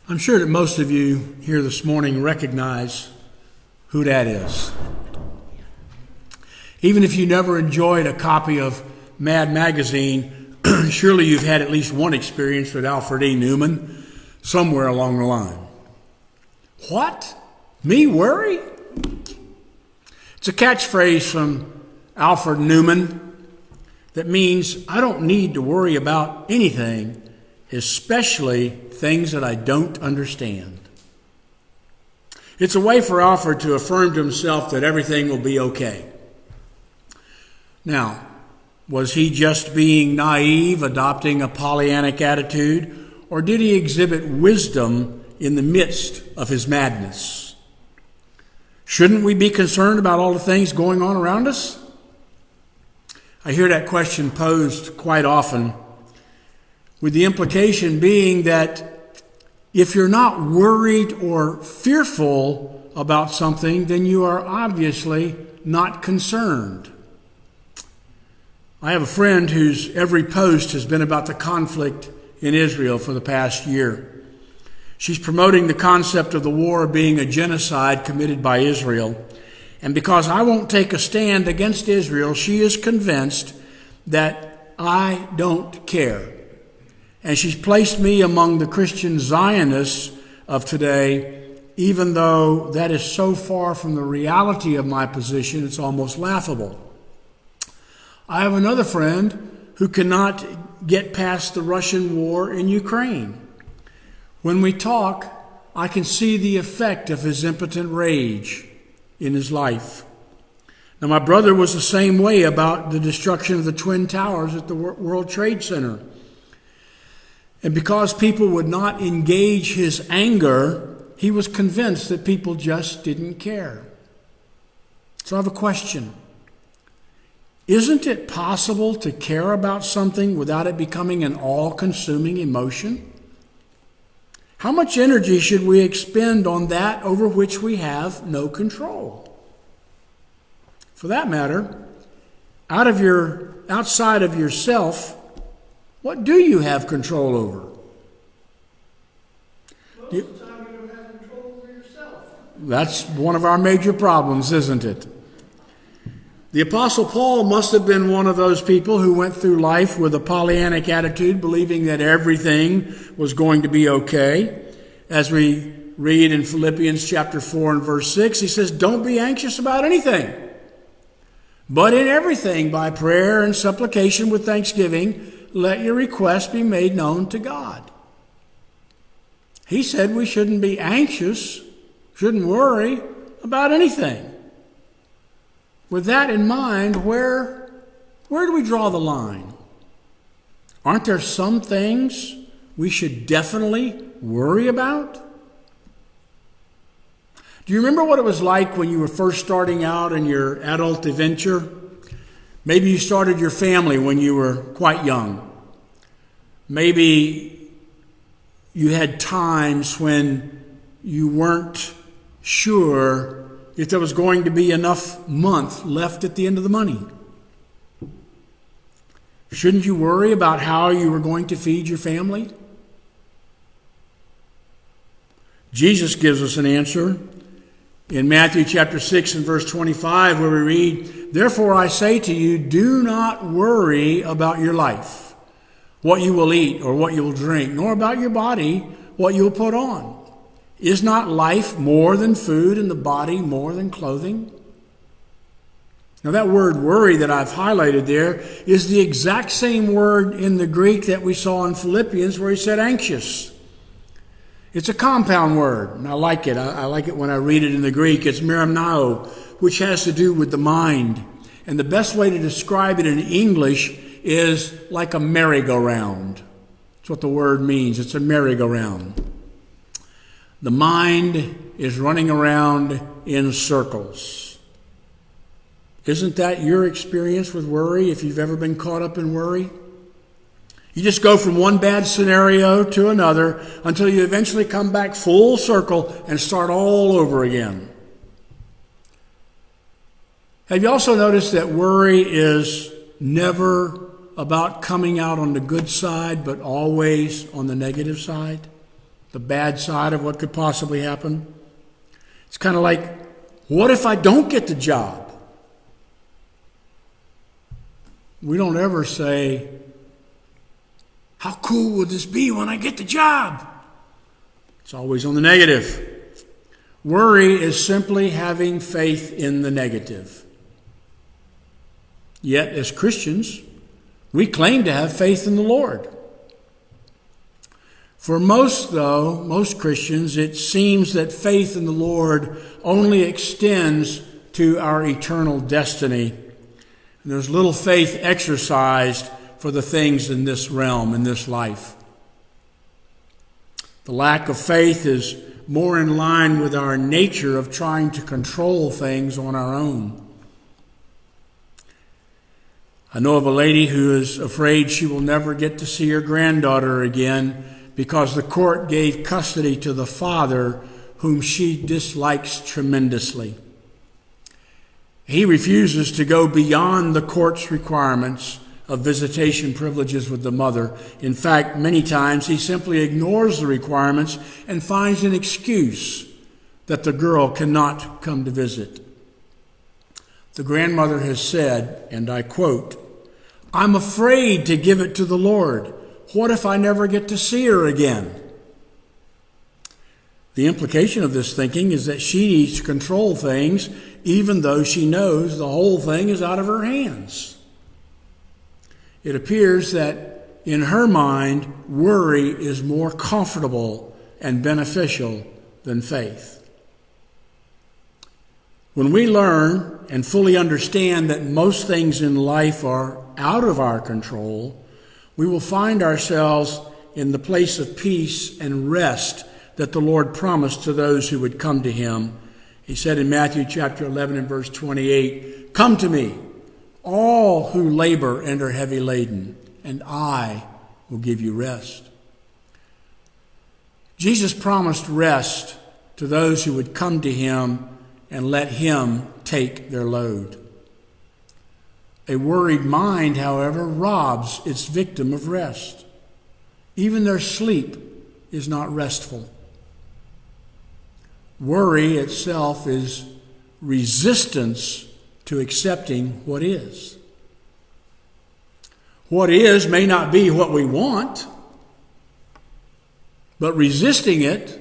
I'm sure that most of you here this morning recognize who that is. Even if you never enjoyed a copy of Mad Magazine, surely you've had at least one experience with Alfred E. Neuman somewhere along the line. What? Me worry? It's a catchphrase from Alfred Neuman that means I don't need to worry about anything, especially things that I don't understand. It's a way for Alfred to affirm to himself that everything will be okay. Now, was he just being naive, adopting a Pollyannic attitude, or did he exhibit wisdom in the midst of his madness? Shouldn't we be concerned about all the things going on around us? I hear that question posed quite often, with the implication being that if you're not worried or fearful about something, then you are obviously not concerned. I have a friend whose every post has been about the conflict in Israel for the past year. She's promoting the concept of the war being a genocide committed by Israel. And because I won't take a stand against Israel, she is convinced that I don't care. And she's placed me among the Christian Zionists of today, even though that is so far from the reality of my position, it's almost laughable. I have another friend who cannot get past the Russian war in Ukraine. When we talk, I can see the effect of his impotent rage in his life. Now, my brother was the same way about the destruction of the Twin Towers at the World Trade Center. And because people would not engage his anger, he was convinced that people just didn't care. So I have a question. Isn't it possible to care about something without it becoming an all-consuming emotion? How much energy should we expend on that over which we have no control? For that matter, outside of yourself, what do you have control over? Most of the time you don't have control over yourself. That's one of our major problems, isn't it? The Apostle Paul must have been one of those people who went through life with a Pollyannic attitude, believing that everything was going to be okay. As we read in Philippians chapter 4 and verse 6, he says, "Don't be anxious about anything, but in everything, by prayer and supplication with thanksgiving, let your requests be made known to God." He said we shouldn't be anxious, shouldn't worry about anything. With that in mind, where do we draw the line? Aren't there some things we should definitely worry about? Do you remember what it was like when you were first starting out in your adult adventure? Maybe you started your family when you were quite young. Maybe you had times when you weren't sure if there was going to be enough month left at the end of the money. Shouldn't you worry about how you were going to feed your family? Jesus gives us an answer in Matthew chapter 6 and verse 25, where we read, "Therefore I say to you, do not worry about your life, what you will eat or what you will drink, nor about your body, what you will put on. Is not life more than food and the body more than clothing?" Now that word worry that I've highlighted there is the exact same word in the Greek that we saw in Philippians where he said anxious. It's a compound word, and I like it. I like it when I read it in the Greek. It's merimnao, which has to do with the mind. And the best way to describe it in English is like a merry-go-round. That's what the word means. It's a merry-go-round. The mind is running around in circles. Isn't that your experience with worry, if you've ever been caught up in worry? You just go from one bad scenario to another until you eventually come back full circle and start all over again. Have you also noticed that worry is never about coming out on the good side, but always on the negative side? the bad side of what could possibly happen. It's kind of like, what if I don't get the job? We don't ever say, how cool will this be when I get the job? It's always on the negative. Worry is simply having faith in the negative. Yet, as Christians, we claim to have faith in the Lord. For most Christians, it seems that faith in the Lord only extends to our eternal destiny. And there's little faith exercised for the things in this realm, in this life. The lack of faith is more in line with our nature of trying to control things on our own. I know of a lady who is afraid she will never get to see her granddaughter again because the court gave custody to the father whom she dislikes tremendously. He refuses to go beyond the court's requirements of visitation privileges with the mother. In fact, many times he simply ignores the requirements and finds an excuse that the girl cannot come to visit. The grandmother has said, and I quote, "I'm afraid to give it to the Lord. What if I never get to see her again?" The implication of this thinking is that she needs to control things even though she knows the whole thing is out of her hands. It appears that in her mind, worry is more comfortable and beneficial than faith. When we learn and fully understand that most things in life are out of our control, we will find ourselves in the place of peace and rest that the Lord promised to those who would come to him. He said in Matthew chapter 11 and verse 28, "Come to me, all who labor and are heavy laden, and I will give you rest." Jesus promised rest to those who would come to him and let him take their load. A worried mind, however, robs its victim of rest. Even their sleep is not restful. Worry itself is resistance to accepting what is. What is may not be what we want, but resisting it,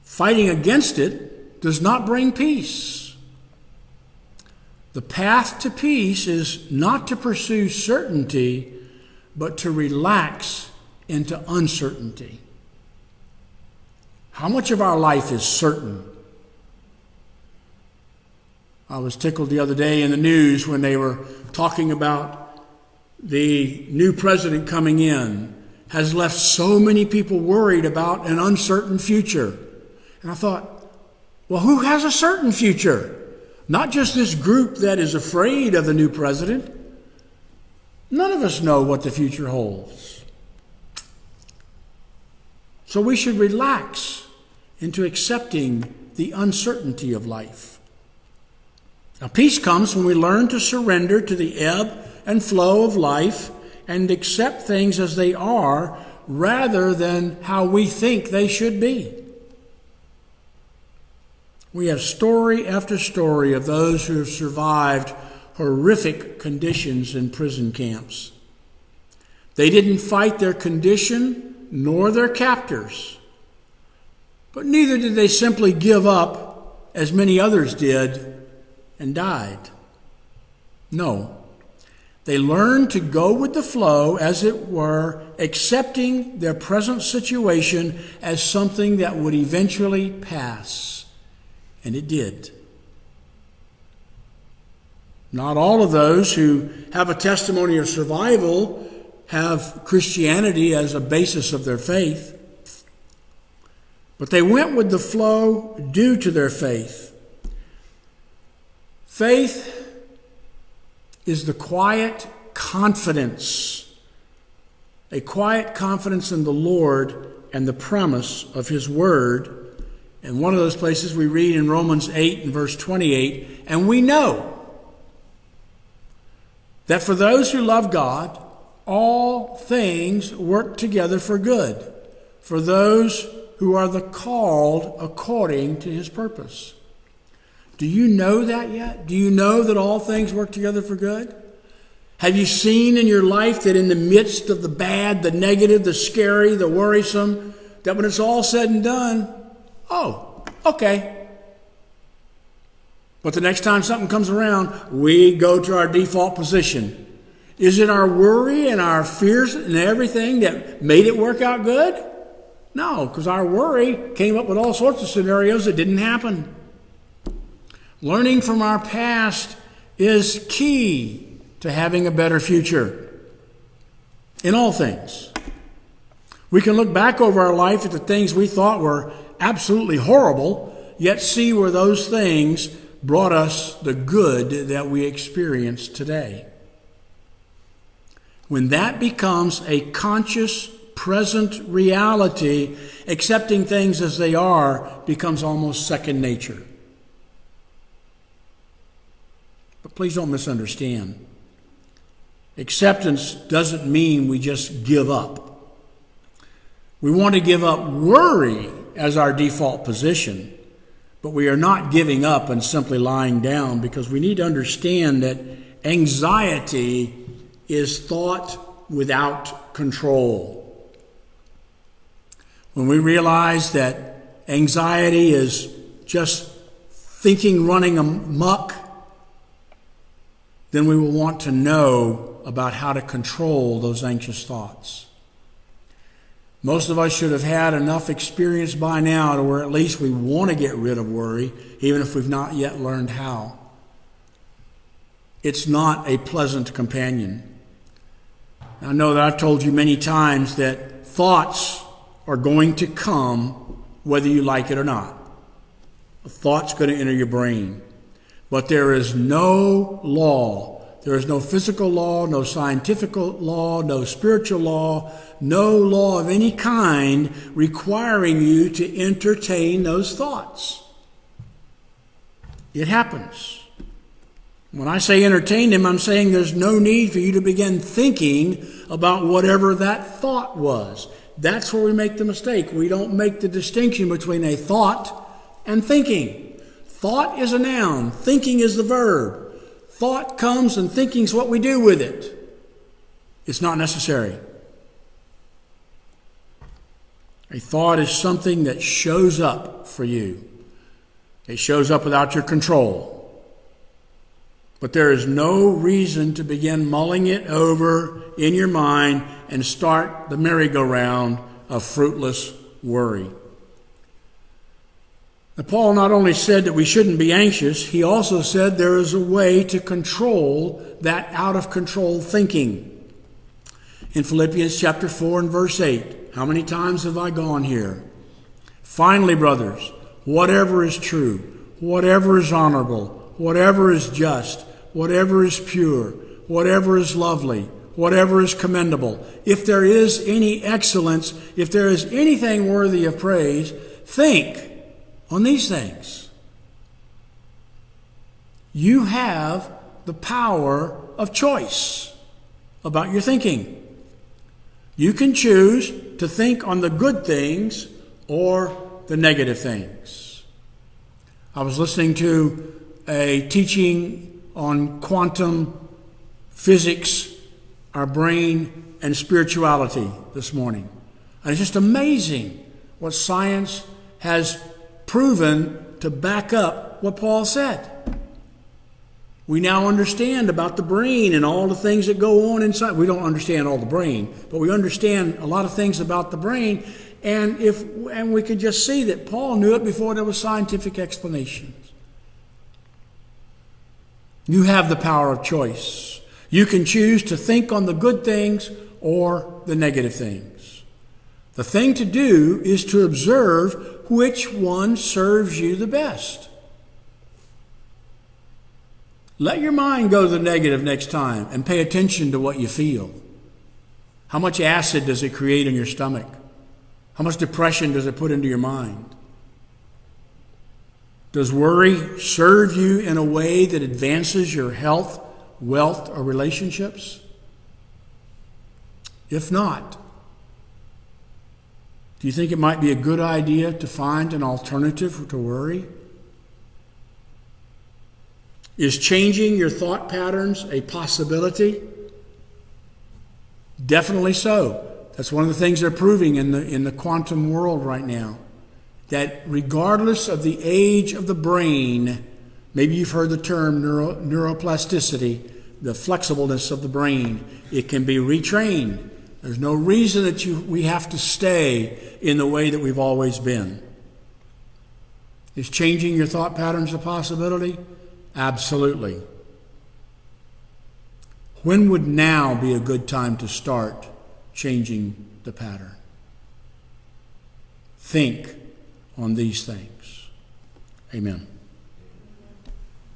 fighting against it, does not bring peace. The path to peace is not to pursue certainty, but to relax into uncertainty. How much of our life is certain? I was tickled the other day in the news when they were talking about the new president coming in has left so many people worried about an uncertain future. And I thought, well, who has a certain future? Not just this group that is afraid of the new president. None of us know what the future holds. So we should relax into accepting the uncertainty of life. Now, peace comes when we learn to surrender to the ebb and flow of life and accept things as they are rather than how we think they should be. We have story after story of those who have survived horrific conditions in prison camps. They didn't fight their condition nor their captors, but neither did they simply give up as many others did and died. No, they learned to go with the flow, as it were, accepting their present situation as something that would eventually pass. And it did. Not all of those who have a testimony of survival have Christianity as a basis of their faith. But they went with the flow due to their faith. Faith is the quiet confidence, a quiet confidence in the Lord and the promise of his word. And one of those places we read in Romans 8 and verse 28, and we know that for those who love God, all things work together for good, for those who are the called according to his purpose. Do you know that yet? Do you know that all things work together for good? Have you seen in your life that in the midst of the bad, the negative, the scary, the worrisome, that when it's all said and done, oh, okay. But the next time something comes around, we go to our default position. Is it our worry and our fears and everything that made it work out good? No, because our worry came up with all sorts of scenarios that didn't happen. Learning from our past is key to having a better future in all things. We can look back over our life at the things we thought were absolutely horrible, yet see where those things brought us the good that we experience today. When that becomes a conscious, present reality, accepting things as they are becomes almost second nature. But please don't misunderstand. Acceptance doesn't mean we just give up. We want to give up worry as our default position, but we are not giving up and simply lying down, because we need to understand that anxiety is thought without control. When we realize that anxiety is just thinking running amok, then we will want to know about how to control those anxious thoughts. Most of us should have had enough experience by now to where at least we want to get rid of worry, even if we've not yet learned how. It's not a pleasant companion. I know that I've told you many times that thoughts are going to come whether you like it or not. A thought's going to enter your brain. But there is no law. There is no physical law, no scientific law, no spiritual law, no law of any kind requiring you to entertain those thoughts. It happens. When I say entertain them, I'm saying there's no need for you to begin thinking about whatever that thought was. That's where we make the mistake. We don't make the distinction between a thought and thinking. Thought is a noun. Thinking is the verb. Thought comes and thinking's what we do with it. It's not necessary. A thought is something that shows up for you. It shows up without your control. But there is no reason to begin mulling it over in your mind and start the merry-go-round of fruitless worry. Now, Paul not only said that we shouldn't be anxious, he also said there is a way to control that out-of-control thinking. In Philippians chapter 4 and verse 8, how many times have I gone here? Finally, brothers, whatever is true, whatever is honorable, whatever is just, whatever is pure, whatever is lovely, whatever is commendable, if there is any excellence, if there is anything worthy of praise, think on these things. You have the power of choice about your thinking. You can choose to think on the good things or the negative things. I was listening to a teaching on quantum physics, our brain, and spirituality this morning. And it's just amazing what science has proven to back up what Paul said. We now understand about the brain and all the things that go on inside. We don't understand all the brain, but we understand a lot of things about the brain. And we can just see that Paul knew it before there was scientific explanations. You have the power of choice. You can choose to think on the good things or the negative things. The thing to do is to observe which one serves you the best. Let your mind go to the negative next time and pay attention to what you feel. How much acid does it create in your stomach? How much depression does it put into your mind? Does worry serve you in a way that advances your health, wealth, or relationships? If not, Do you think it might be a good idea to find an alternative to worry? Is changing your thought patterns a possibility? Definitely so. That's one of the things they're proving in the quantum world right now. That regardless of the age of the brain, maybe you've heard the term neuroplasticity, the flexibleness of the brain, it can be retrained. There's no reason that we have to stay in the way that we've always been. Is changing your thought patterns a possibility? Absolutely. When would now be a good time to start changing the pattern? Think on these things. Amen.